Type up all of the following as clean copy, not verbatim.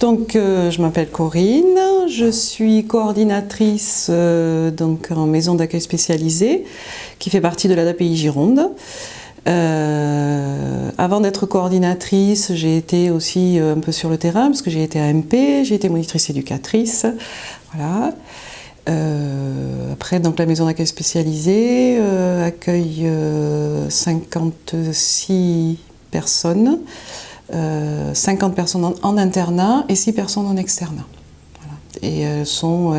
Donc, je m'appelle Corinne, je suis coordinatrice donc, en maison d'accueil spécialisée qui fait partie de l'ADAPI Gironde. Avant d'être coordinatrice, j'ai été aussi un peu sur le terrain parce que j'ai été AMP, j'ai été monitrice éducatrice. Voilà. Après, donc, la maison d'accueil spécialisée accueille 56 personnes. 50 personnes en internat et 6 personnes en externat. Voilà. Et elles sont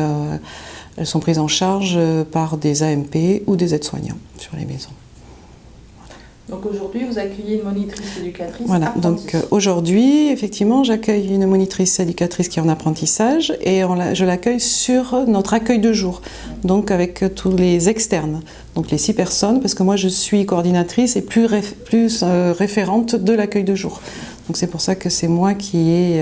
prises en charge par des AMP ou des aides-soignants sur les maisons. Donc aujourd'hui, vous accueillez une monitrice éducatrice. Voilà, donc aujourd'hui, effectivement, j'accueille une monitrice éducatrice qui est en apprentissage et je l'accueille sur notre accueil de jour, donc avec tous les externes, donc les 6 personnes, parce que moi je suis coordinatrice et plus référente de l'accueil de jour. Donc c'est pour ça que c'est moi qui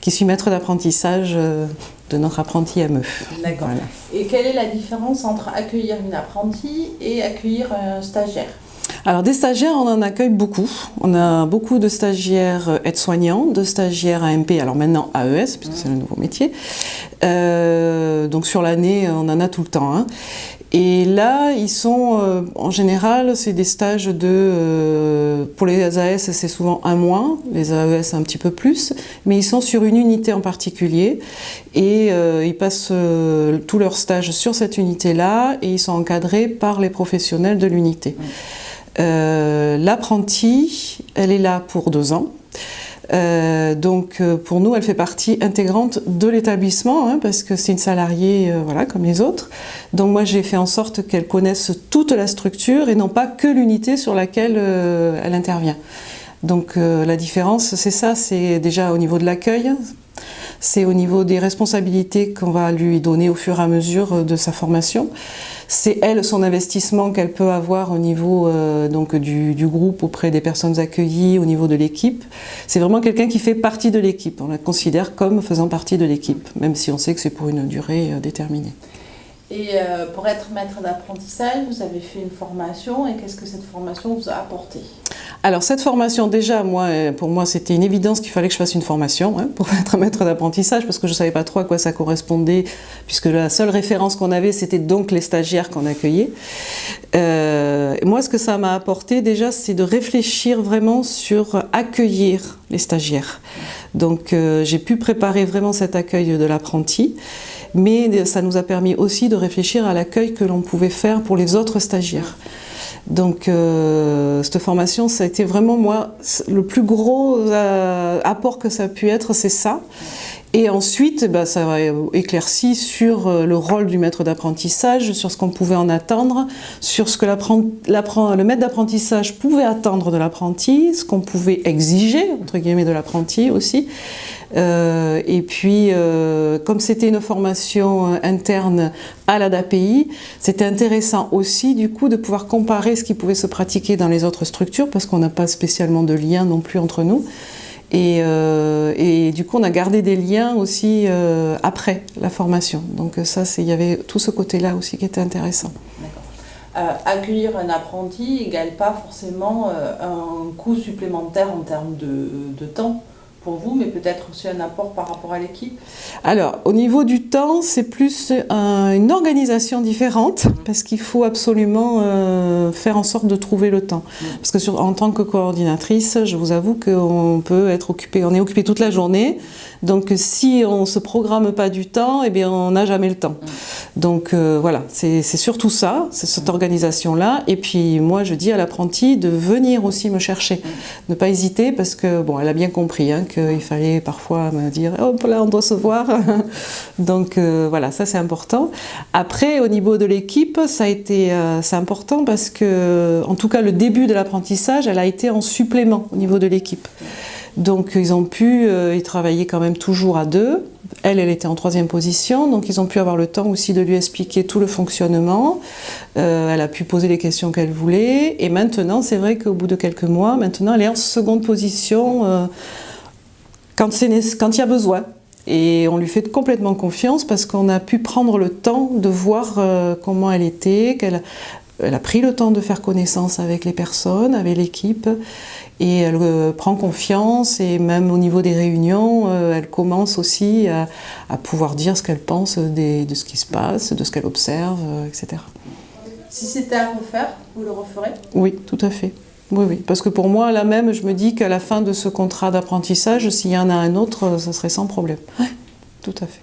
suis maître d'apprentissage de notre apprenti ME. D'accord. Voilà. Et quelle est la différence entre accueillir une apprentie et accueillir un stagiaire ? Alors des stagiaires, on en accueille beaucoup. On a beaucoup de stagiaires aides-soignants, de stagiaires AMP, alors maintenant AES, puisque c'est le nouveau métier. Donc sur l'année, on en a tout le temps. Hein. Et là, ils sont, en général, c'est des stages pour les AS, c'est souvent 1 mois, les AES un petit peu plus, mais ils sont sur une unité en particulier et ils passent tous leurs stages sur cette unité-là et ils sont encadrés par les professionnels de l'unité. L'apprentie, elle est là pour 2 ans. Donc pour nous, elle fait partie intégrante de l'établissement hein, parce que c'est une salariée voilà, comme les autres. Donc moi, j'ai fait en sorte qu'elle connaisse toute la structure et non pas que l'unité sur laquelle elle intervient. Donc la différence, c'est ça, c'est déjà au niveau de l'accueil, c'est au niveau des responsabilités qu'on va lui donner au fur et à mesure de sa formation. C'est elle, son investissement qu'elle peut avoir au niveau donc du groupe auprès des personnes accueillies, au niveau de l'équipe. C'est vraiment quelqu'un qui fait partie de l'équipe. On la considère comme faisant partie de l'équipe, même si on sait que c'est pour une durée déterminée. Et pour être maître d'apprentissage, vous avez fait une formation et qu'est-ce que cette formation vous a apporté ? Alors cette formation, déjà, pour moi, c'était une évidence qu'il fallait que je fasse une formation hein, pour être maître d'apprentissage parce que je ne savais pas trop à quoi ça correspondait puisque la seule référence qu'on avait, c'était donc les stagiaires qu'on accueillait. Moi, ce que ça m'a apporté déjà, c'est de réfléchir vraiment sur accueillir les stagiaires. Donc j'ai pu préparer vraiment cet accueil de l'apprenti. Mais ça nous a permis aussi de réfléchir à l'accueil que l'on pouvait faire pour les autres stagiaires. Donc cette formation, ça a été vraiment moi, le plus gros apport que ça a pu être, c'est ça. Et ensuite, ça a éclairci sur le rôle du maître d'apprentissage, sur ce qu'on pouvait en attendre, sur ce que le maître d'apprentissage pouvait attendre de l'apprenti, ce qu'on pouvait exiger, entre guillemets, de l'apprenti aussi. Et puis, comme c'était une formation interne à l'ADAPI, c'était intéressant aussi du coup de pouvoir comparer ce qui pouvait se pratiquer dans les autres structures parce qu'on n'a pas spécialement de lien non plus entre nous. Et du coup, on a gardé des liens aussi après la formation. Donc ça, il y avait tout ce côté-là aussi qui était intéressant. D'accord. Accueillir un apprenti n'égale pas forcément un coût supplémentaire en termes de temps pour vous, mais peut-être aussi un apport par rapport à l'équipe ? Alors, au niveau du temps, c'est plus une organisation différente, parce qu'il faut absolument faire en sorte de trouver le temps. Parce que en tant que coordinatrice, je vous avoue qu'on peut être occupé, on est occupé toute la journée, donc si on ne se programme pas du temps, eh bien on n'a jamais le temps. Donc voilà, c'est surtout ça, c'est cette organisation-là. Et puis moi, je dis à l'apprenti de venir aussi me chercher, ne pas hésiter, parce que bon, elle a bien compris hein, qu'il fallait parfois me dire « Oh, là, on doit se voir ». Donc voilà, ça c'est important. Après, au niveau de l'équipe, c'est important parce que, en tout cas, le début de l'apprentissage, elle a été en supplément au niveau de l'équipe. Donc ils ont pu y travailler quand même toujours à 2. Elle était en 3e position, donc ils ont pu avoir le temps aussi de lui expliquer tout le fonctionnement. Elle a pu poser les questions qu'elle voulait. Et maintenant, c'est vrai qu'au bout de quelques mois, maintenant, elle est en 2e position quand il y a besoin. Et on lui fait complètement confiance parce qu'on a pu prendre le temps de voir comment elle était, Elle a pris le temps de faire connaissance avec les personnes, avec l'équipe, et elle prend confiance, et même au niveau des réunions, elle commence aussi à pouvoir dire ce qu'elle pense de ce qui se passe, de ce qu'elle observe, etc. Si c'était à refaire, vous le referez? Oui, tout à fait. Oui, oui. Parce que pour moi, là même, je me dis qu'à la fin de ce contrat d'apprentissage, s'il y en a un autre, ça serait sans problème. Oui, tout à fait.